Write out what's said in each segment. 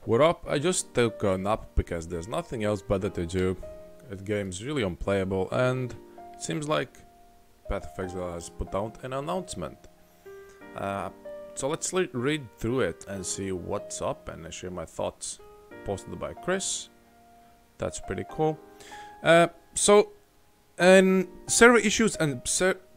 What up? I just took a nap because there's nothing else better to do. The game's really unplayable and it seems like Path of Exile has put out an announcement. So let's read through it and see what's up and share my thoughts. Posted by Chris. That's pretty cool. Server issues and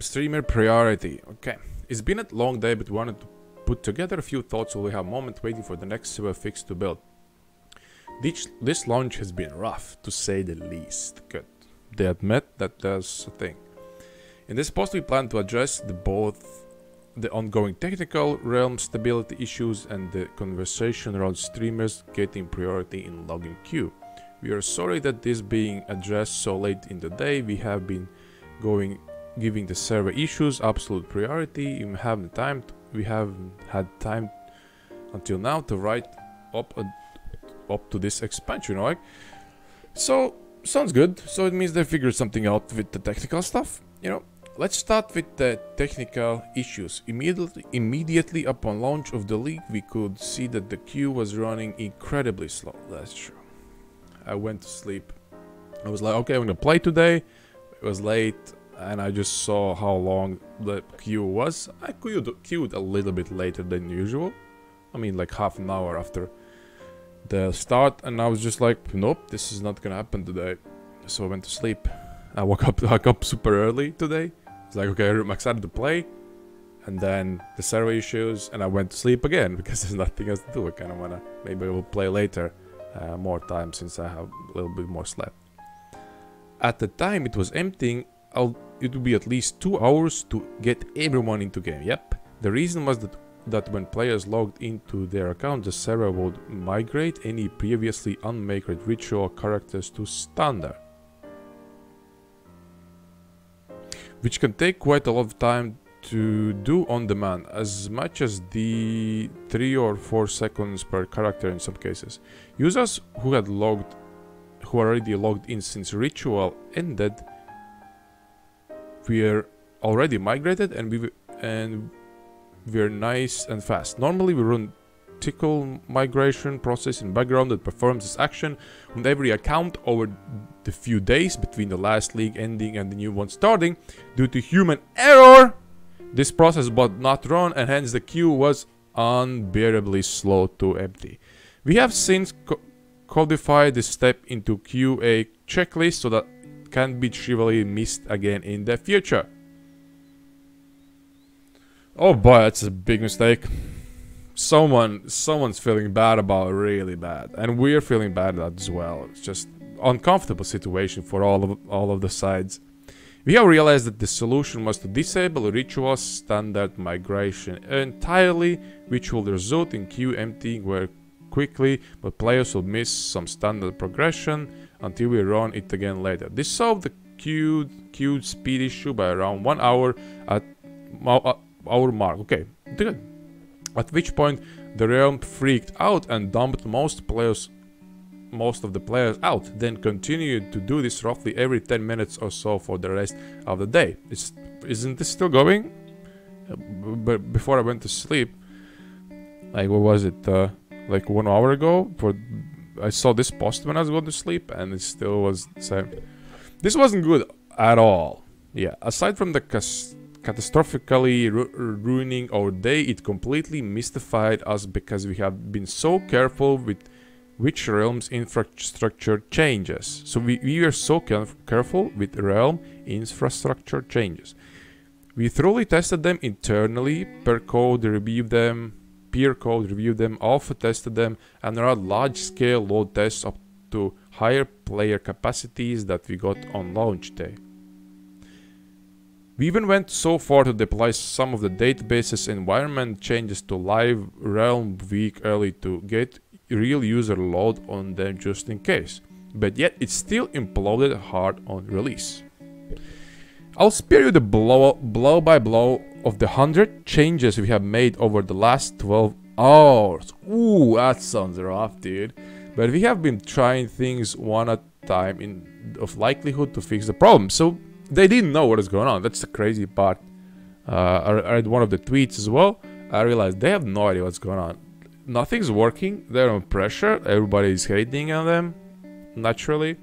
streamer priority. Okay, it's been a long day, but we wanted to put together a few thoughts so we have a moment waiting for the next server fix to build. This launch has been rough, to say the least. Good. They admit that there's a thing. In this post we plan to address both the ongoing technical realm stability issues and the conversation around streamers getting priority in login queue. We are sorry that this being addressed so late in the day. We have been giving the server issues absolute priority. We haven't had time until now to write up to this expansion, right? So sounds good. So it means they figured something out with the technical stuff. Let's start with the technical issues. Immediately upon launch of the league, we could see that the queue was running incredibly slow. That's true. I went to sleep. I was like, okay, I'm gonna play today. It was late, and I just saw how long the queue was. I queued a little bit later than usual. I mean, like half an hour after the start, and I was just like, nope, this is not gonna happen today. So I went to sleep. I woke up super early today. It's like, okay, I'm excited to play, and then the server issues, and I went to sleep again because there's nothing else to do. I kind of wanna, maybe I will play later, more time since I have a little bit more slept. At the time it was emptying, it would be at least 2 hours to get everyone into game. Yep. The reason was that when players logged into their account, the server would migrate any previously unmigrated ritual characters to standard, which can take quite a lot of time to do on demand, as much as the 3 or 4 seconds per character in some cases. Users who already logged in since ritual ended were already migrated, and we're nice and fast. Normally we run tickle migration process in background that performs this action on every account over the few days between the last league ending and the new one starting. Due to human error, this process was not run, and hence the queue was unbearably slow to empty. We have since codified this step into QA checklist so that it can't be trivially missed again in the future. Oh boy, that's a big mistake. Someone's feeling bad about it, really bad, and we're feeling bad as well. It's just uncomfortable situation for all of the sides. We have realized that the solution was to disable ritual standard migration entirely, which will result in queue emptying very quickly, but players will miss some standard progression until we run it again later. This solved the queued speed issue by around 1 hour at our mark. Okay, good. At which point the realm freaked out and dumped most of the players out, then continued to do this roughly every 10 minutes or so for the rest of the day. Isn't this still going? But before I went to sleep, like what was it, like 1 hour ago, I saw this post when I was going to sleep, and it still was the same. This wasn't good at all. Yeah, aside from the catastrophically ruining our day, it completely mystified us because we have been so careful with which realm's infrastructure changes. So we are so careful with realm infrastructure changes. We thoroughly tested them internally, peer code reviewed them, alpha tested them, and there are large-scale load tests up to higher player capacities that we got on launch day. We even went so far to deploy some of the database's environment changes to live realm week early to get real user load on them just in case, but yet it still imploded hard on release. I'll spare you the blow by blow of the 100 changes we have made over the last 12 hours. Ooh, that sounds rough, dude. But we have been trying things one at a time of likelihood to fix the problem. So they didn't know what is going on. That's the crazy part. I read one of the tweets as well. I realized they have no idea what's going on. nothing's working. They're on pressure. Everybody's hating on them, naturally,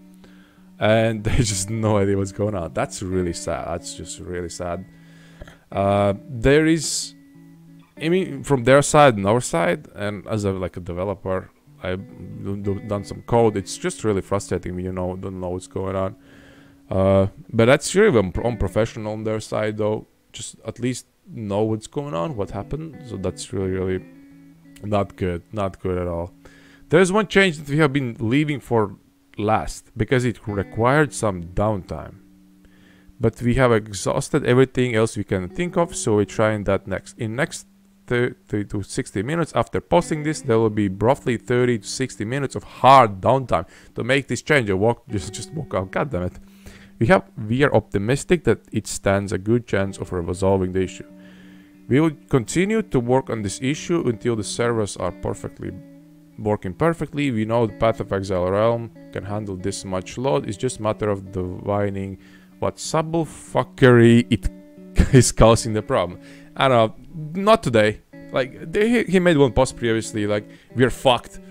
and they just no idea what's going on. That's really sad. That's just really sad. There is, I mean, from their side and our side, and as a developer, I've done some code. It's just really frustrating when you don't know what's going on. But that's really unprofessional on their side, though. Just at least know what's going on, what happened. So that's really not good at all. There's one change that we have been leaving for last because it required some downtime, but we have exhausted everything else we can think of, so we're trying that next. In next 30 to 60 minutes after posting this, there will be roughly 30 to 60 minutes of hard downtime to make this change. Just walk out. God damn it. We are optimistic that it stands a good chance of resolving the issue. We will continue to work on this issue until the servers are working perfectly. We know the Path of Exile realm can handle this much load. It's just a matter of divining what subfuckery it is causing the problem. I don't know, not today. Like, he made one post previously, like, we're fucked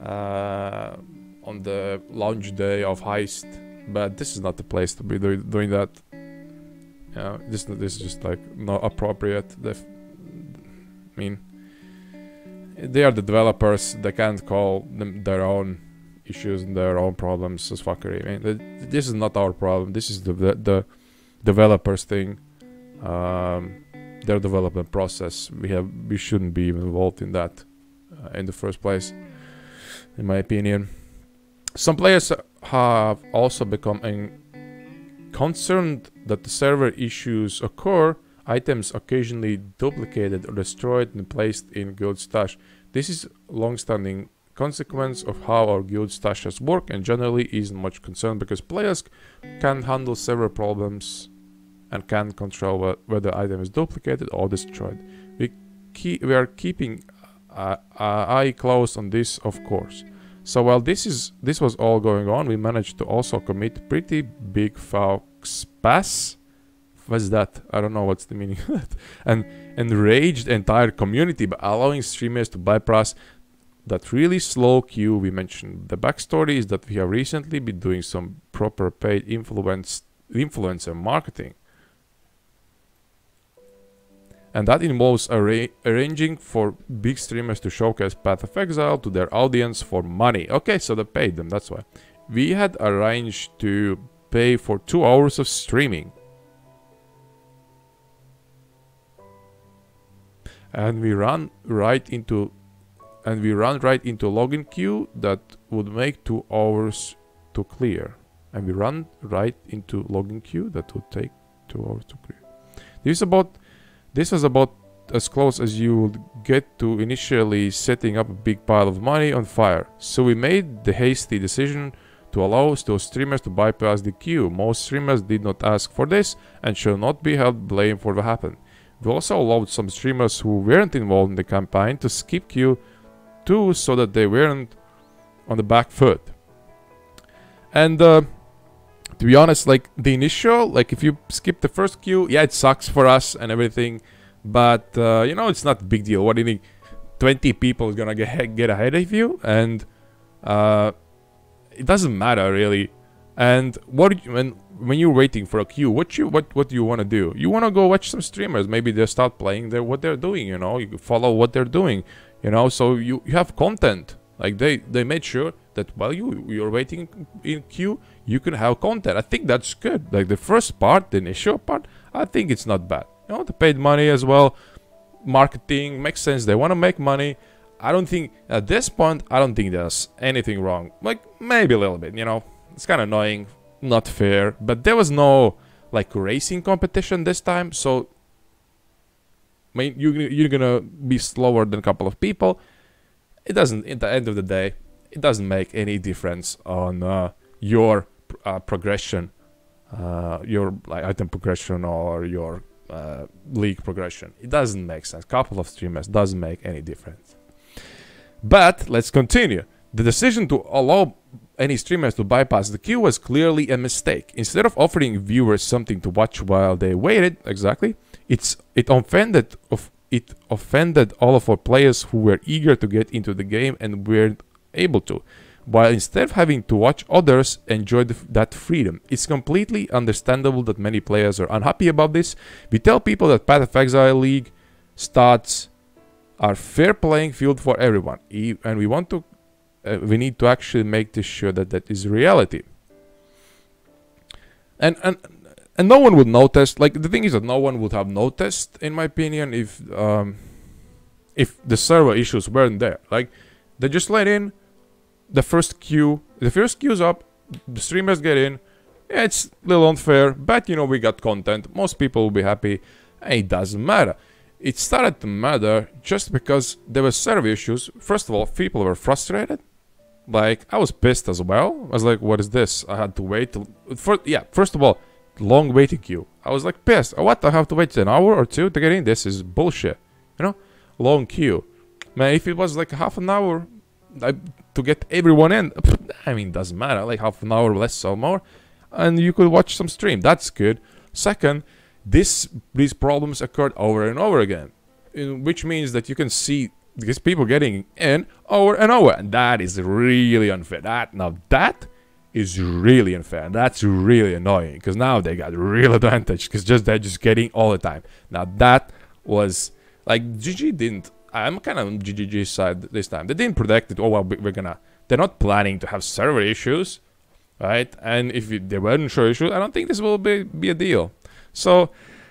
on the launch day of Heist, but this is not the place to be doing that. This is just like not appropriate. I mean, they are the developers. They can't call them their own issues and their own problems as fuckery. I mean, this is not our problem. This is the developers thing. Their development process. We shouldn't be even involved in that in the first place, in my opinion. Some players have also become concerned that the server issues occur, items occasionally duplicated or destroyed and placed in guild stash. This is a long-standing consequence of how our guild stashes work and generally isn't much concern because players can handle several problems and can control whether item is duplicated or destroyed. We are keeping an eye close on this, of course. So while this was all going on, we managed to also commit pretty big fox pass. What's that? I don't know what's the meaning of that. And enraged the entire community by allowing streamers to bypass that really slow queue we mentioned. The backstory is that we have recently been doing some proper paid influencer marketing. And that involves arranging for big streamers to showcase Path of Exile to their audience for money. Okay, so they paid them, that's why. We had arranged to pay for 2 hours of streaming. And we run right into login queue that would make 2 hours to clear. And we run right into login queue that would take 2 hours to clear. This was about as close as you would get to initially setting up a big pile of money on fire. So we made the hasty decision to allow those streamers to bypass the queue. Most streamers did not ask for this and should not be held blame for what happened. We also allowed some streamers who weren't involved in the campaign to skip queue too, so that they weren't on the back foot. And to be honest, like the initial, like if you skip the first queue, yeah, it sucks for us and everything, but you know, it's not a big deal. What do you think? 20 people is gonna get ahead of you, and it doesn't matter really. And when you're waiting for a queue, what do you want to do? You want to go watch some streamers. Maybe they start playing what they're doing. You know, you follow what they're doing. You know, so you have content. Like they made sure that while you're waiting in queue, you can have content. I think that's good. Like the first part, the initial part, I think it's not bad. You know, they paid money as well. Marketing makes sense. They want to make money. I don't think at this point, I don't think there's anything wrong. Like maybe a little bit. You know, it's kind of annoying, not fair. But there was no like racing competition this time, so I mean, you're gonna be slower than a couple of people. It doesn't, at the end of the day, it doesn't make any difference on your progression, your like, item progression or your league progression. It doesn't make sense. Couple of streamers doesn't make any difference. But let's continue. The decision to allow any streamers to bypass the queue was clearly a mistake. Instead of offering viewers something to watch while they waited, it offended it offended all of our players who were eager to get into the game and weren't able to, while instead of having to watch others enjoy that freedom. It's completely understandable that many players are unhappy about this. We tell people that Path of Exile League stats are fair playing field for everyone, and we need to actually make this sure that that is reality. And no one would notice. Like, the thing is that no one would have noticed, in my opinion, if the server issues weren't there. Like, they just let in the first queue. The first queue's up, the streamers get in. Yeah, it's a little unfair, but you know, we got content. Most people will be happy. It doesn't matter. It started to matter just because there were server issues. First of all, people were frustrated. Like, I was pissed as well. I was like, what is this? I had to wait till... First of all, long waiting queue. I was like pissed. Oh, what? I have to wait an hour or two to get in? This is bullshit. You know? Long queue. Man, if it was like half an hour to get everyone in, I mean, doesn't matter. Like, half an hour less or more. And you could watch some stream. That's good. Second, these problems occurred over and over again, which means that you can see these people getting in over and over, and that is really unfair. That is really unfair, and that's really annoying, because now they got real advantage, because they're just getting all the time. Now that was like, GG didn't. I'm kind of on GGG's side this time. They didn't predict it. Oh well, they're not planning to have server issues, right? And if they weren't sure issues, I don't think this will be a deal. So,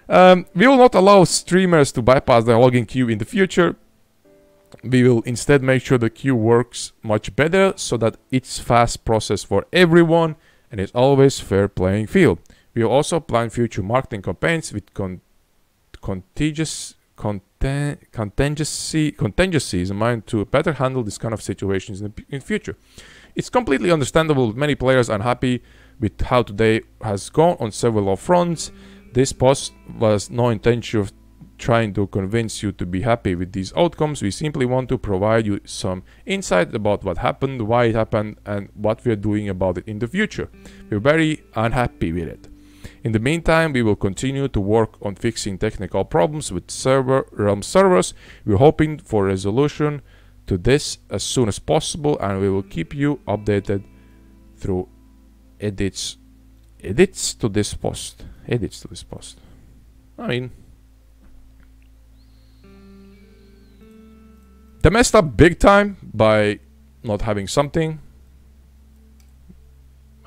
we will not allow streamers to bypass the login queue in the future. We will instead make sure the queue works much better so that it's fast process for everyone and it's always fair playing field. We will also plan future marketing campaigns with contingencies in mind to better handle this kind of situations in future. It's completely understandable that many players are unhappy with how today has gone on several fronts. This post was no intention of trying to convince you to be happy with these outcomes. We simply want to provide you some insight about what happened, why it happened, and what we're doing about it in the future. We're very unhappy with it. In the meantime, we will continue to work on fixing technical problems with Realm servers. We're hoping for a resolution to this as soon as possible, and we will keep you updated through edits to this post. I mean, they messed up big time by not having something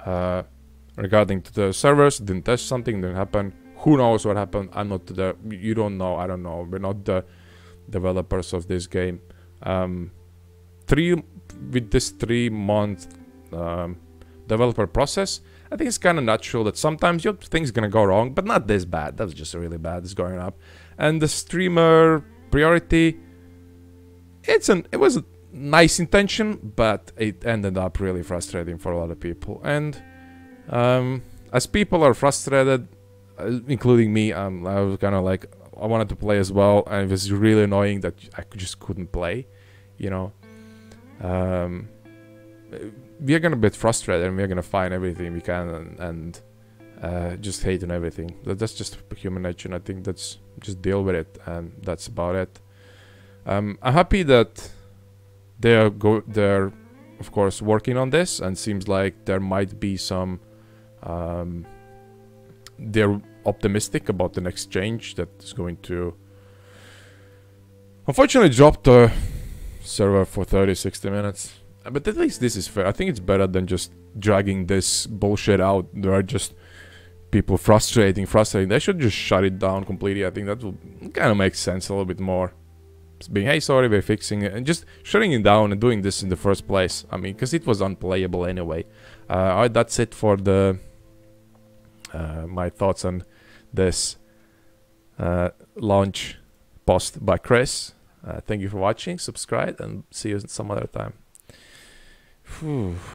regarding to the servers. Didn't test something, didn't happen. Who knows what happened? I'm not there. You don't know. I don't know. We're not the developers of this game. With this 3-month developer process, I think it's kind of natural that sometimes your thing's gonna go wrong, but not this bad. That's just really bad. It's going up. And the streamer priority, it was a nice intention, but it ended up really frustrating for a lot of people. And as people are frustrated, including me, I was kind of like, I wanted to play as well, and it was really annoying that I just couldn't play, you know. We are gonna be frustrated, and we are gonna find everything we can, and just hate on everything. That's just human nature. I think that's just deal with it, and that's about it. I'm happy that they're of course working on this, and seems like there might be some. They're optimistic about the next change that is going to unfortunately drop the server for 30-60 minutes. But at least this is fair. I think it's better than just dragging this bullshit out. There are just people frustrating. They should just shut it down completely. I think that will kind of make sense a little bit more. Just being, hey, sorry, we're fixing it. And just shutting it down and doing this in the first place. I mean, because it was unplayable anyway. Alright, that's it for the my thoughts on this launch post by Chris. Thank you for watching. Subscribe and see you some other time. Whew.